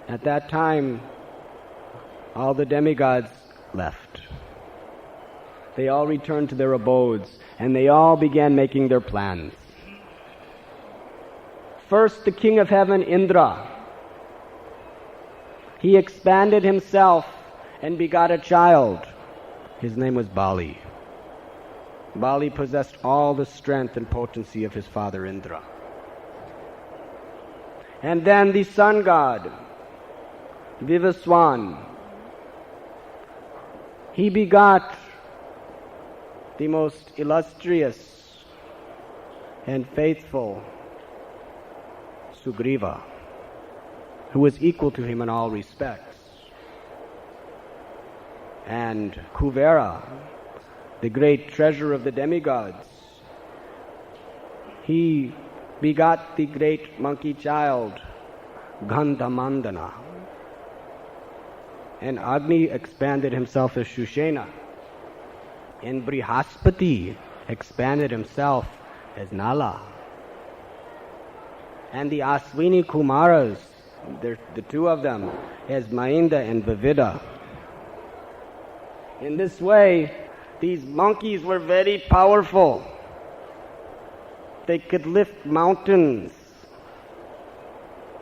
At that time, all the demigods left. They all returned to their abodes, and they all began making their plans. First, the king of heaven, Indra. He expanded himself and begot a child. His name was Bali. Bali possessed all the strength and potency of his father Indra. And then the sun god, Vivaswan, he begot the most illustrious and faithful Sugriva, who was equal to him in all respects. And Kuvera, the great treasure of the demigods, he begot the great monkey child, Gandhamandana. And Agni expanded himself as Shushena. And Brihaspati expanded himself as Nala. And the Aswini Kumaras, the two of them, as Mainda and Vivida. In this way, these monkeys were very powerful. They could lift mountains.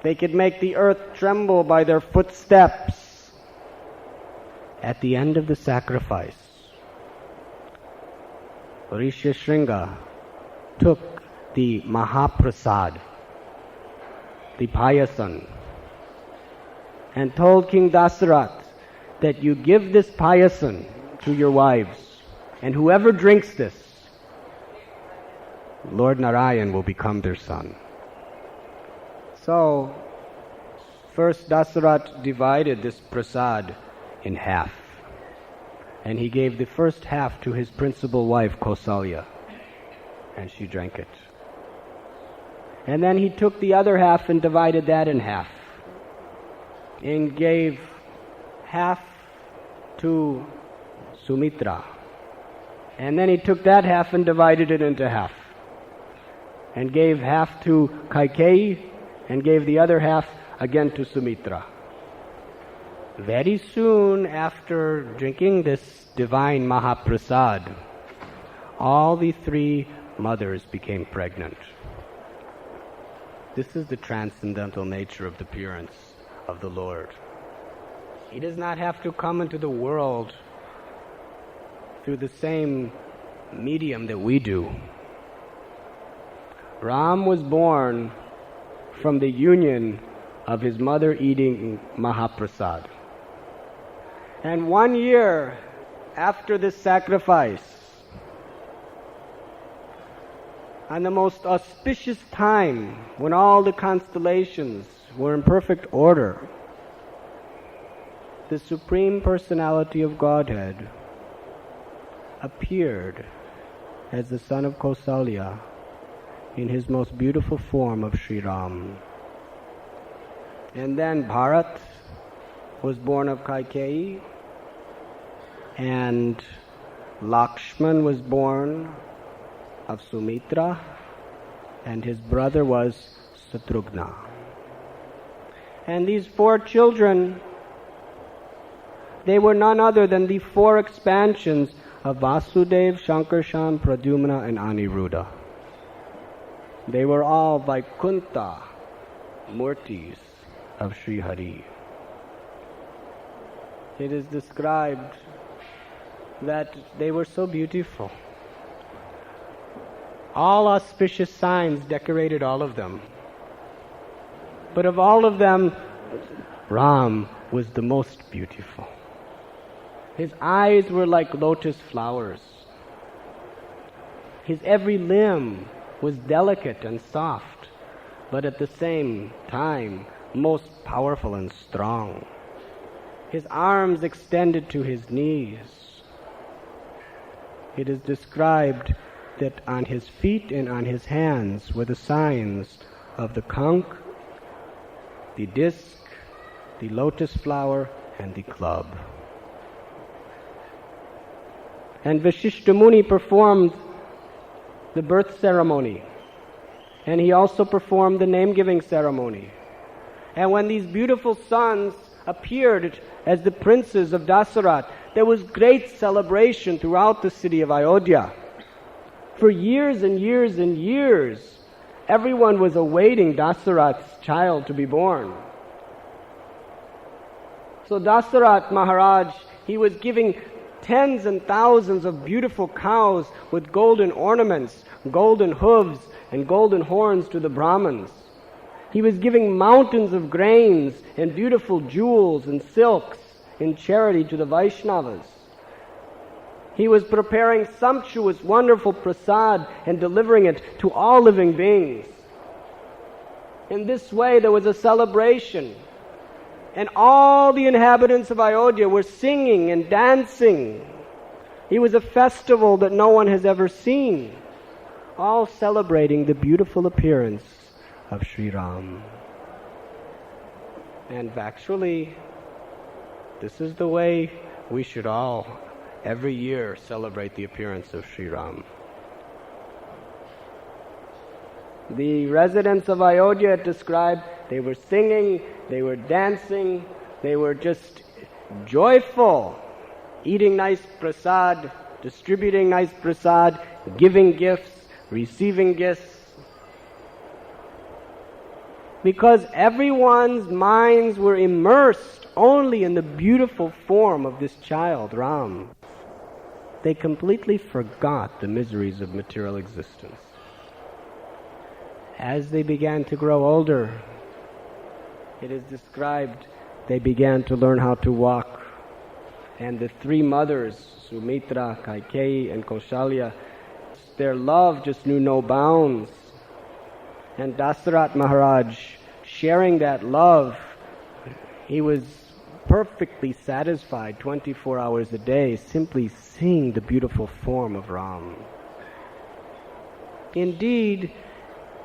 They could make the earth tremble by their footsteps. At the end of the sacrifice, Rishishringa took the Mahaprasad, the payasan, and told King Dasaratha that you give this payasan to your wives, and whoever drinks this, Lord Narayan will become their son. So, first Dasaratha divided this prasad in half, and he gave the first half to his principal wife Kausalya, and she drank it. And then he took the other half and divided that in half, and gave half to Sumitra. And then he took that half and divided it into half, and gave half to Kaikeyi, and gave the other half again to Sumitra. Very soon after drinking this divine Mahaprasad, all the three mothers became pregnant. This is the transcendental nature of the appearance of the Lord. He does not have to come into the world through the same medium that we do. Ram was born from the union of his mother eating Mahaprasad. And 1 year after this sacrifice, on the most auspicious time when all the constellations were in perfect order, the Supreme Personality of Godhead appeared as the son of Kausalya in his most beautiful form of Sri Ram. And then Bharat was born of Kaikeyi, and Lakshman was born of Sumitra, and his brother was Satrughna. And these four children, they were none other than the four expansions of Vasudeva, Shankarshan, Pradyumna, and Aniruddha. They were all Vaikuntha Murtis of Sri Hari. It is described that they were so beautiful. All auspicious signs decorated all of them. But of all of them, Ram was the most beautiful. His eyes were like lotus flowers. His every limb was delicate and soft, but at the same time most powerful and strong. His arms extended to his knees. It is described that on his feet and on his hands were the signs of the conch, the disc, the lotus flower, and the club. And Vashishta Muni performed the birth ceremony, and he also performed the name-giving ceremony. And when these beautiful sons appeared as the princes of Dasaratha, there was great celebration throughout the city of Ayodhya. For years and years and years, everyone was awaiting Dasaratha's child to be born. So Dasaratha Maharaj, he was giving tens and thousands of beautiful cows with golden ornaments, golden hooves, and golden horns to the Brahmins. He was giving mountains of grains and beautiful jewels and silks in charity to the Vaishnavas. He was preparing sumptuous, wonderful prasad and delivering it to all living beings. In this way, there was a celebration. And all the inhabitants of Ayodhya were singing and dancing. It was a festival that no one has ever seen, all celebrating the beautiful appearance of Sri Ram. And actually, this is the way we should all, every year, celebrate the appearance of Sri Ram. The residents of Ayodhya described, they were singing, they were dancing, they were just joyful, eating nice prasad, distributing nice prasad, giving gifts, receiving gifts. Because everyone's minds were immersed only in the beautiful form of this child, Ram. They completely forgot the miseries of material existence. As they began to grow older, it is described they began to learn how to walk. And the three mothers, Sumitra, Kaikeyi, and Kausalya, their love just knew no bounds. And Dasaratha Maharaj, sharing that love, he was perfectly satisfied 24 hours a day, simply seeing the beautiful form of Ram. Indeed,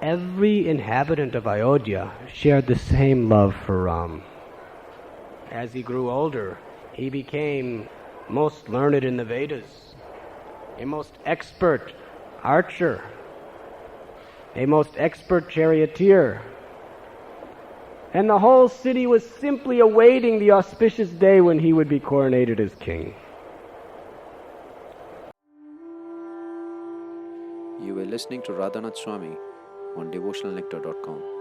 every inhabitant of Ayodhya shared the same love for Ram. As he grew older, he became most learned in the Vedas, a most expert archer, a most expert charioteer. And the whole city was simply awaiting the auspicious day when he would be coronated as king. You were listening to Radhanath Swami on devotionalnectar.com.